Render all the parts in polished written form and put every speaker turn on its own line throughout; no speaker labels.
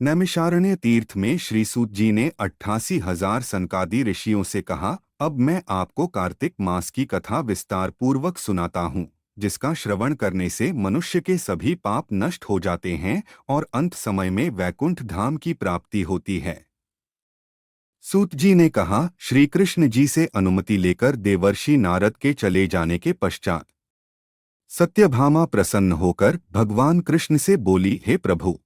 नैमिषारण्य तीर्थ में श्री सूत जी ने 88,000 सनकादि ऋषियों से कहा, अब मैं आपको कार्तिक मास की कथा विस्तार पूर्वक सुनाता हूँ, जिसका श्रवण करने से मनुष्य के सभी पाप नष्ट हो जाते हैं और अंत समय में वैकुंठ धाम की प्राप्ति होती है। सूत जी ने कहा, श्री कृष्ण जी से अनुमति लेकर देवर्षि नारद के चले जाने के पश्चात सत्यभामा प्रसन्न होकर भगवान कृष्ण से बोली, हे प्रभु,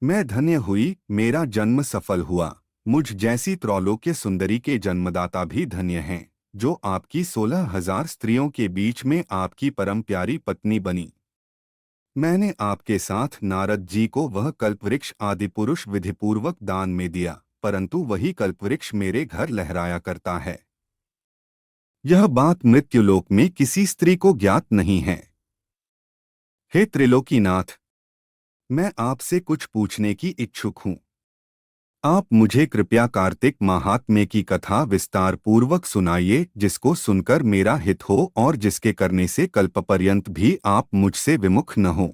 मैं धन्य हुई, मेरा जन्म सफल हुआ। मुझ जैसी त्रैलोक्य सुंदरी के जन्मदाता भी धन्य हैं, जो आपकी 16,000 स्त्रियों के बीच में आपकी परम प्यारी पत्नी बनी। मैंने आपके साथ नारद जी को वह कल्पवृक्ष आदि पुरुष विधिपूर्वक दान में दिया, परंतु वही कल्पवृक्ष मेरे घर लहराया करता है। यह बात मृत्युलोक में किसी स्त्री को ज्ञात नहीं है। हे त्रिलोकीनाथ, मैं आपसे कुछ पूछने की इच्छुक हूँ। आप मुझे कृपया कार्तिक महात्म्य की कथा विस्तार पूर्वक सुनाइए, जिसको सुनकर मेरा हित हो और जिसके करने से कल्पपर्यंत भी आप मुझसे विमुख न हो।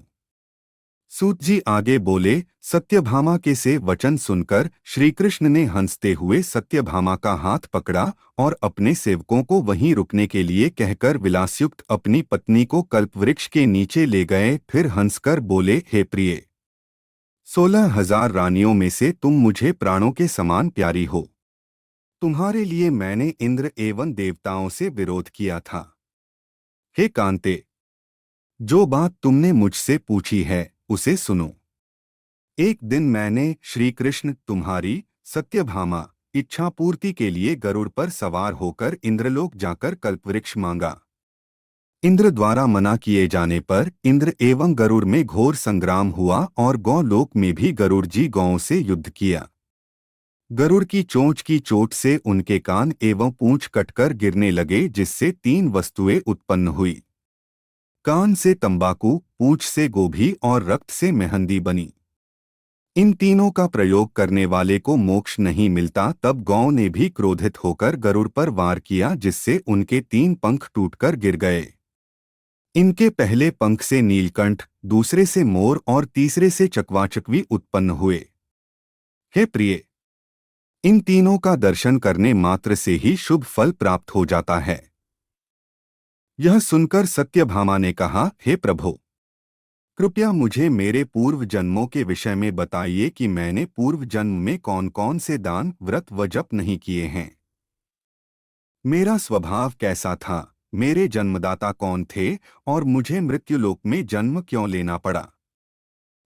सूत जी आगे बोले, सत्यभामा के से वचन सुनकर श्री कृष्ण ने हंसते हुए सत्यभामा का हाथ पकड़ा और अपने सेवकों को वहीं रुकने के लिए कहकर विलासयुक्त अपनी पत्नी को कल्पवृक्ष के नीचे ले गए। फिर हंसकर बोले, हे प्रिय, 16,000 रानियों में से तुम मुझे प्राणों के समान प्यारी हो। तुम्हारे लिए मैंने इंद्र एवं देवताओं से विरोध किया था। हे कांते, जो बात तुमने मुझसे पूछी है उसे सुनो। एक दिन मैंने श्री कृष्ण तुम्हारी सत्यभामा इच्छा पूर्ति के लिए गरुड़ पर सवार होकर इंद्रलोक जाकर कल्पवृक्ष मांगा। इंद्र द्वारा मना किए जाने पर इंद्र एवं गरुड़ में घोर संग्राम हुआ और गौलोक में भी गरुड़ जी गौओं से युद्ध किया। गरुड़ की चोंच से उनके कान एवं पूंछ कटकर गिरने लगे, जिससे 3 वस्तुएं उत्पन्न हुई। कान से तंबाकू, पूंछ से गोभी और रक्त से मेहंदी बनी। इन तीनों का प्रयोग करने वाले को मोक्ष नहीं मिलता। तब गौ ने भी क्रोधित होकर गरुड़ पर वार किया, जिससे उनके 3 पंख टूटकर गिर गए। इनके पहले पंख से नीलकंठ, दूसरे से मोर और तीसरे से चकवाचकवी उत्पन्न हुए। हे प्रिय, इन तीनों का दर्शन करने मात्र से ही शुभ फल प्राप्त हो जाता है। यह सुनकर सत्यभामा ने कहा, हे प्रभु, कृपया मुझे मेरे पूर्व जन्मों के विषय में बताइए कि मैंने पूर्व जन्म में कौन कौन से दान, व्रत व जप नहीं किए हैं। मेरा स्वभाव कैसा था, मेरे जन्मदाता कौन थे और मुझे मृत्युलोक में जन्म क्यों लेना पड़ा।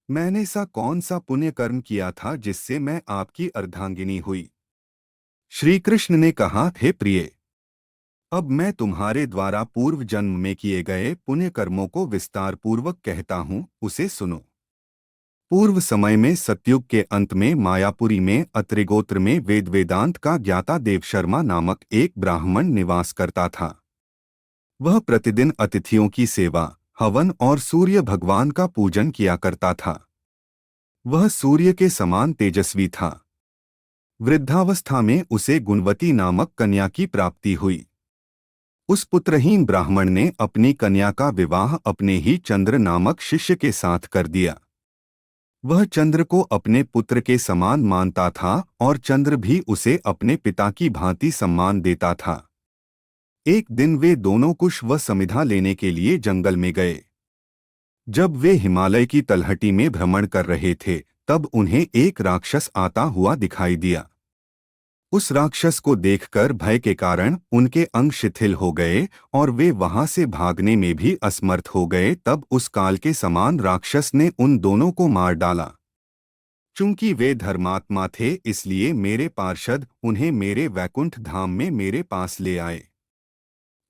मैंने सा कौन सा पुण्य कर्म किया था जिससे मैं आपकी अर्धांगिनी हुई। श्री कृष्ण ने कहा, हे प्रिय, अब मैं तुम्हारे द्वारा पूर्व जन्म में किए गए पुण्य कर्मों को विस्तार पूर्वक कहता हूँ, उसे सुनो। पूर्व समय में सतयुग के अंत में मायापुरी में अत्रिगोत्र में वेद वेदांत का ज्ञाता देवशर्मा नामक एक ब्राह्मण निवास करता था। वह प्रतिदिन अतिथियों की सेवा, हवन और सूर्य भगवान का पूजन किया करता था। वह सूर्य के समान तेजस्वी था। वृद्धावस्था में उसे गुणवती नामक कन्या की प्राप्ति हुई। उस पुत्रहीन ब्राह्मण ने अपनी कन्या का विवाह अपने ही चंद्र नामक शिष्य के साथ कर दिया। वह चंद्र को अपने पुत्र के समान मानता था और चंद्र भी उसे अपने पिता की भांति सम्मान देता था। एक दिन वे दोनों कुश व समिधा लेने के लिए जंगल में गए। जब वे हिमालय की तलहटी में भ्रमण कर रहे थे, तब उन्हें एक राक्षस आता हुआ दिखाई दिया। उस राक्षस को देखकर भय के कारण उनके अंग शिथिल हो गए और वे वहां से भागने में भी असमर्थ हो गए। तब उस काल के समान राक्षस ने उन दोनों को मार डाला। चूंकि वे धर्मात्मा थे, इसलिए मेरे पार्षद उन्हें मेरे वैकुंठ धाम में मेरे पास ले आए।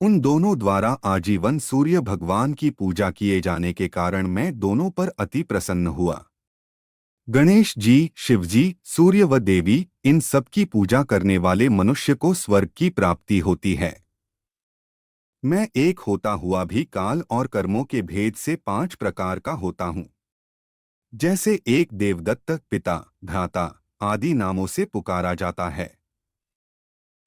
उन दोनों द्वारा आजीवन सूर्य भगवान की पूजा किए जाने के कारण मैं दोनों पर अति प्रसन्न हुआ। गणेश जी, शिव जी, सूर्य व देवी, इन सब की पूजा करने वाले मनुष्य को स्वर्ग की प्राप्ति होती है। मैं एक होता हुआ भी काल और कर्मों के भेद से 5 प्रकार का होता हूँ। जैसे एक देवदत्त, पिता, भ्राता आदि नामों से पुकारा जाता है।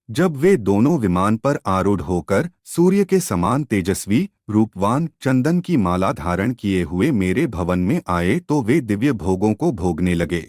जब वे दोनों विमान पर आरूढ़ होकर सूर्य के समान तेजस्वी, रूपवान, चंदन की माला धारण किए हुए मेरे भवन में आए, तो वे दिव्य भोगों को भोगने लगे।